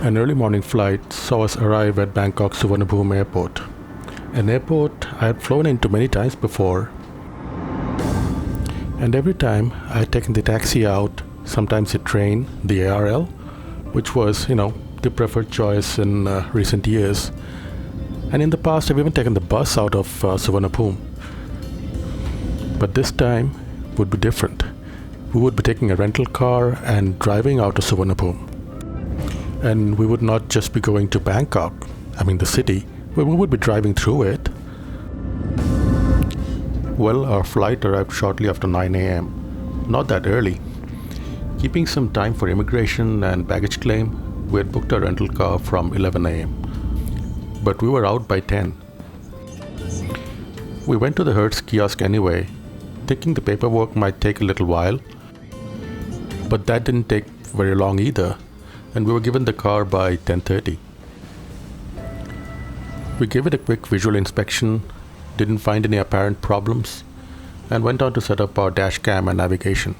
An early morning flight saw us arrive at Bangkok Suvarnabhumi Airport, an airport I had flown into many times before. And every time I had taken the taxi out, sometimes the train, the ARL, which was, the preferred choice in recent years. And in the past, I've even taken the bus out of Suvarnabhumi. But this time would be different. We would be taking a rental car and driving out to Suvarnabhumi. And we would not just be going to Bangkok, the city, but we would be driving through it. Well, our flight arrived shortly after 9 a.m. Not that early. Keeping some time for immigration and baggage claim, we had booked a rental car from 11 a.m. But we were out by 10. We went to the Hertz kiosk anyway, thinking the paperwork might take a little while. But that didn't take very long either, and we were given the car by 10:30. We gave it a quick visual inspection, didn't find any apparent problems, and went on to set up our dash cam and navigation.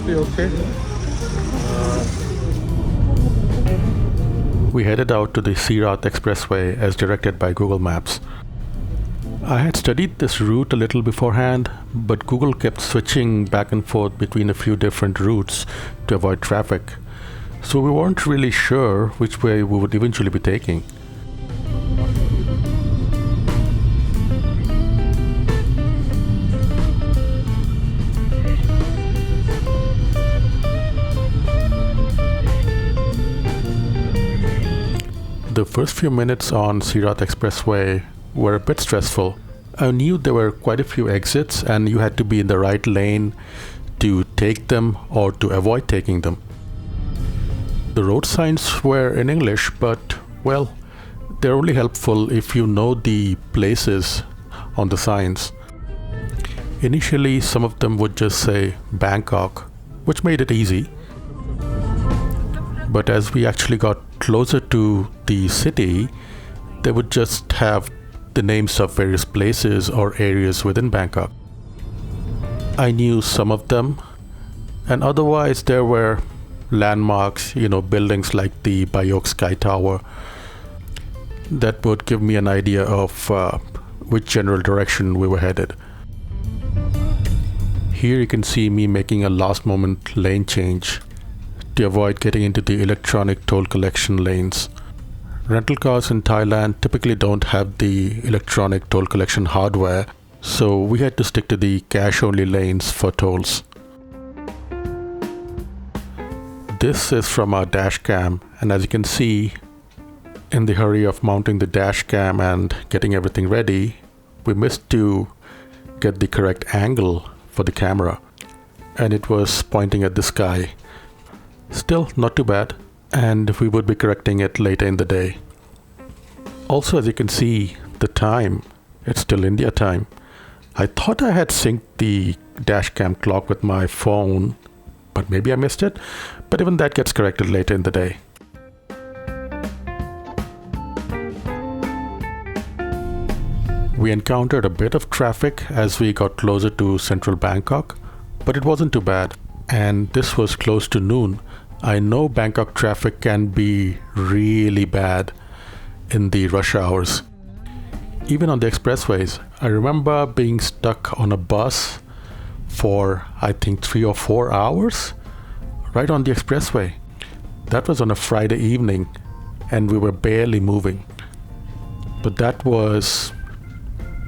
Okay. We headed out to the Seaside Expressway as directed by Google Maps. I had studied this route a little beforehand, but Google kept switching back and forth between a few different routes to avoid traffic, so we weren't really sure which way we would eventually be taking. The first few minutes on Seaside Expressway were a bit stressful. I knew there were quite a few exits and you had to be in the right lane to take them or to avoid taking them. The road signs were in English, but, they're only helpful if you know the places on the signs. Initially, some of them would just say Bangkok, which made it easy. But as we actually got closer to the city, they would just have the names of various places or areas within Bangkok. I knew some of them, and otherwise there were landmarks, buildings like the Bangkok Sky Tower that would give me an idea of which general direction we were headed. Here you can see me making a last moment lane change to avoid getting into the electronic toll collection lanes. Rental cars in Thailand typically don't have the electronic toll collection hardware, so we had to stick to the cash-only lanes for tolls. This is from our dash cam, and as you can see, in the hurry of mounting the dash cam and getting everything ready, we missed to get the correct angle for the camera, and it was pointing at the sky. Still not too bad, and we would be correcting it later in the day. Also, as you can see, the time, it's still India time. I thought I had synced the dash cam clock with my phone, but maybe I missed it. But even that gets corrected later in the day. We encountered a bit of traffic as we got closer to central Bangkok, but it wasn't too bad. And this was close to noon. I know Bangkok traffic can be really bad in the rush hours. Even on the expressways, I remember being stuck on a bus for, I think, 3 or 4 hours right on the expressway. That was on a Friday evening, and we were barely moving. But that was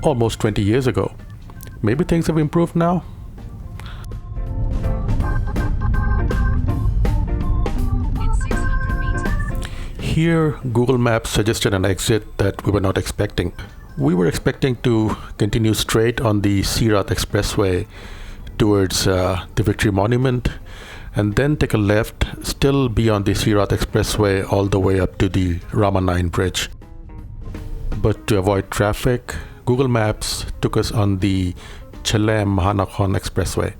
almost 20 years ago. Maybe things have improved now? Here, Google Maps suggested an exit that we were not expecting. We were expecting to continue straight on the Seaside Expressway towards the Victory Monument and then take a left, still be on the Seaside Expressway all the way up to the Rama 9 bridge. But to avoid traffic, Google Maps took us on the Chelem Mahanakhon Expressway.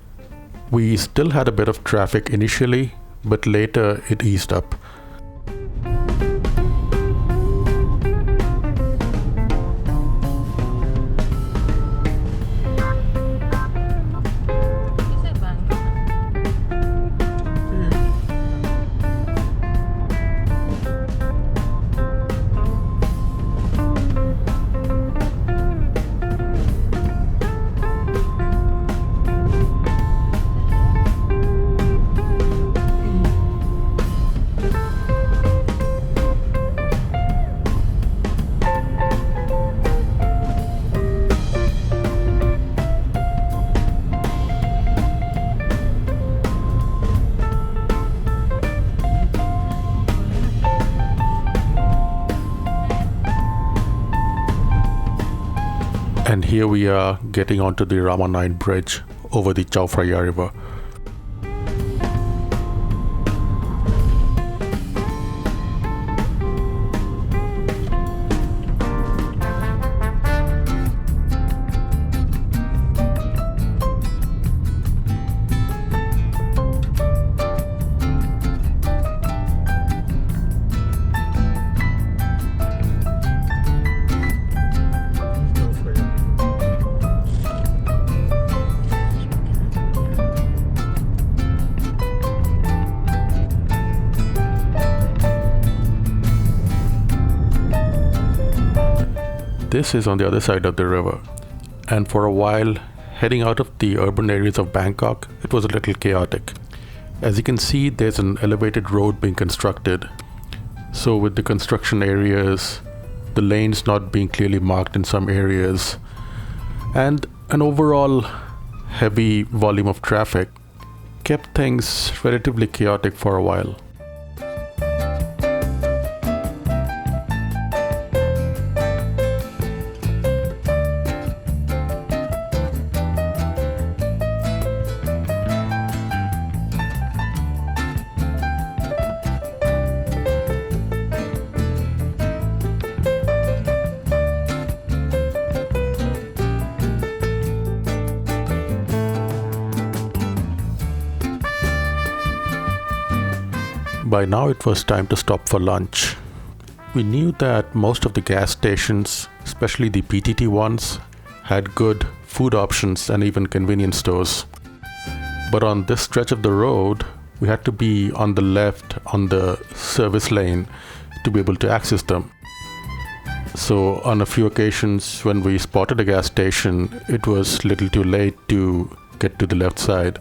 We still had a bit of traffic initially, but later it eased up. And here we are getting onto the Rama 9 bridge over the Chao Phraya River. This is on the other side of the river, and for a while, heading out of the urban areas of Bangkok, it was a little chaotic. As you can see, there's an elevated road being constructed. So with the construction areas, the lanes not being clearly marked in some areas, and an overall heavy volume of traffic, kept things relatively chaotic for a while. By now it was time to stop for lunch. We knew that most of the gas stations, especially the PTT ones, had good food options and even convenience stores. But on this stretch of the road, we had to be on the left on the service lane to be able to access them. So on a few occasions when we spotted a gas station, it was little too late to get to the left side.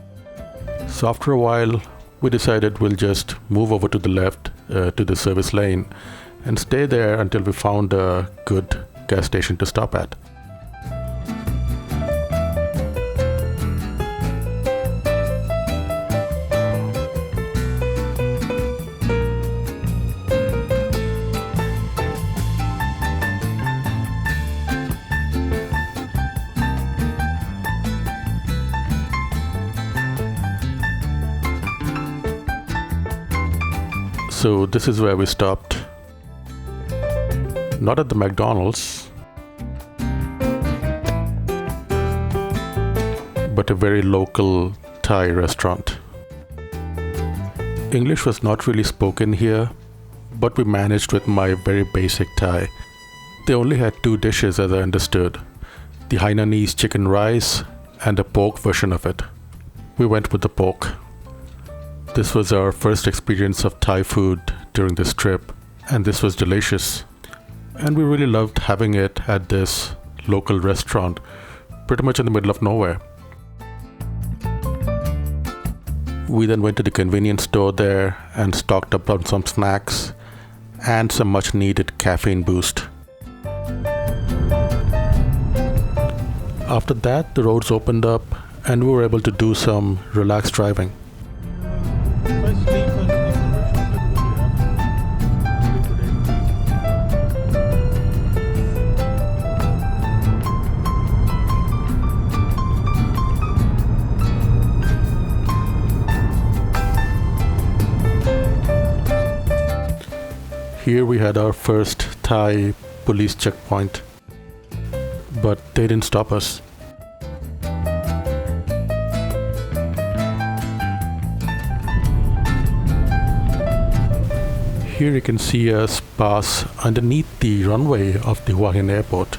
So after a while, we decided we'll just move over to the left to the service lane and stay there until we found a good gas station to stop at. So this is where we stopped. Not at the McDonald's, but a very local Thai restaurant. English was not really spoken here, but we managed with my very basic Thai. They only had 2 dishes as I understood, the Hainanese chicken rice and a pork version of it. We went with the pork. This was our first experience of Thai food during this trip, and this was delicious. And we really loved having it at this local restaurant, pretty much in the middle of nowhere. We then went to the convenience store there and stocked up on some snacks and some much needed caffeine boost. After that, the roads opened up and we were able to do some relaxed driving. Here we had our first Thai police checkpoint, but they didn't stop us. Here you can see us pass underneath the runway of the Hua Hin Airport.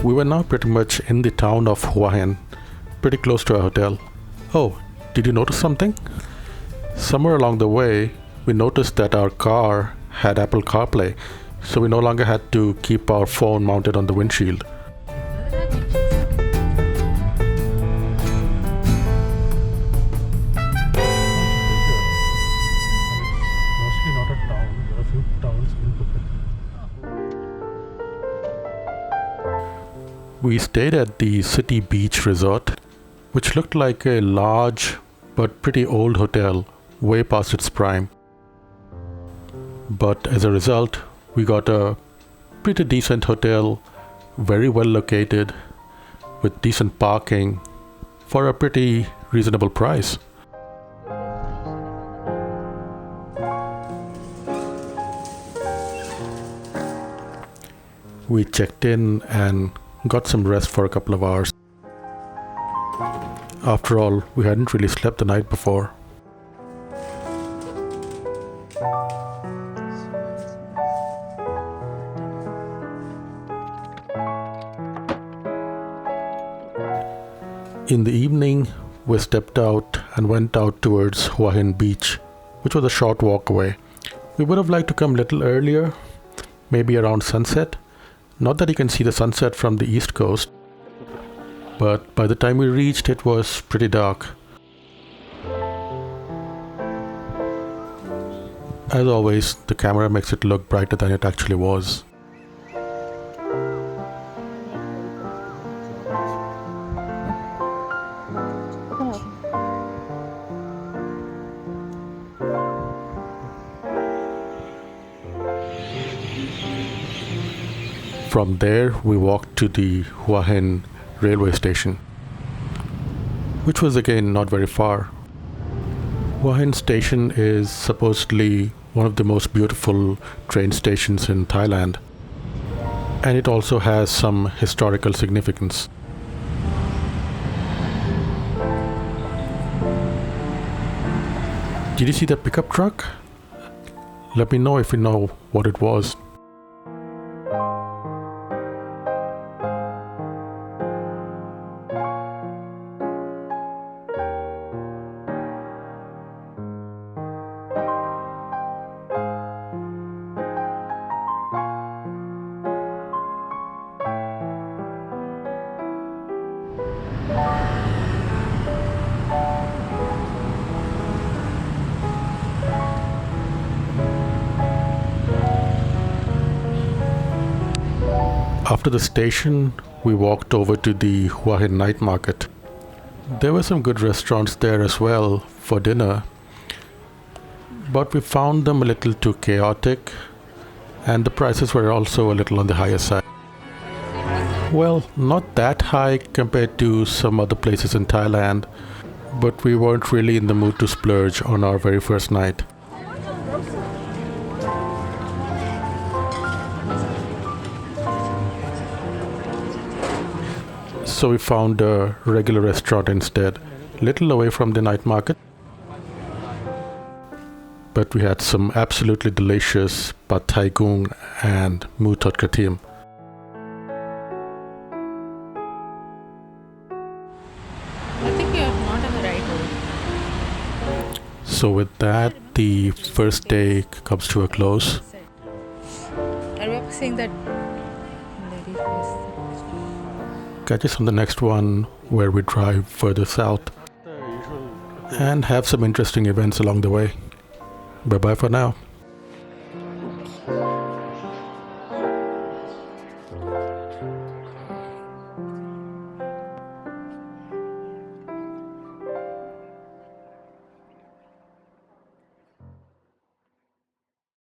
We were now pretty much in the town of Hua Hin, pretty close to our hotel. Oh, did you notice something? Somewhere along the way, we noticed that our car had Apple CarPlay, so we no longer had to keep our phone mounted on the windshield. We stayed at the City Beach Resort, which looked like a large but pretty old hotel, way past its prime. But as a result, we got a pretty decent hotel, very well located, with decent parking for a pretty reasonable price. We checked in and got some rest for a couple of hours. After all, we hadn't really slept the night before. In the evening, we stepped out and went out towards Hua Hin Beach, which was a short walk away. We would have liked to come a little earlier, maybe around sunset. Not that you can see the sunset from the east coast, but by the time we reached, it was pretty dark. As always, the camera makes it look brighter than it actually was. From there, we walked to the Hua Hin railway station, which was again not very far. Hua Hin station is supposedly one of the most beautiful train stations in Thailand, and it also has some historical significance. Did you see that pickup truck? Let me know if you know what it was. After the station, we walked over to the Hua Hin night market. There were some good restaurants there as well for dinner, but we found them a little too chaotic, and the prices were also a little on the higher side. Well, not that high compared to some other places in Thailand, but we weren't really in the mood to splurge on our very first night. So we found a regular restaurant instead, little away from the night market. But we had some absolutely delicious pad thai gung and mu thot kratim. I think you're not on the right road. So with that, the first day comes to a close. I remember seeing that lady face. Catch us on the next one where we drive further south and have some interesting events along the way. Bye bye for now.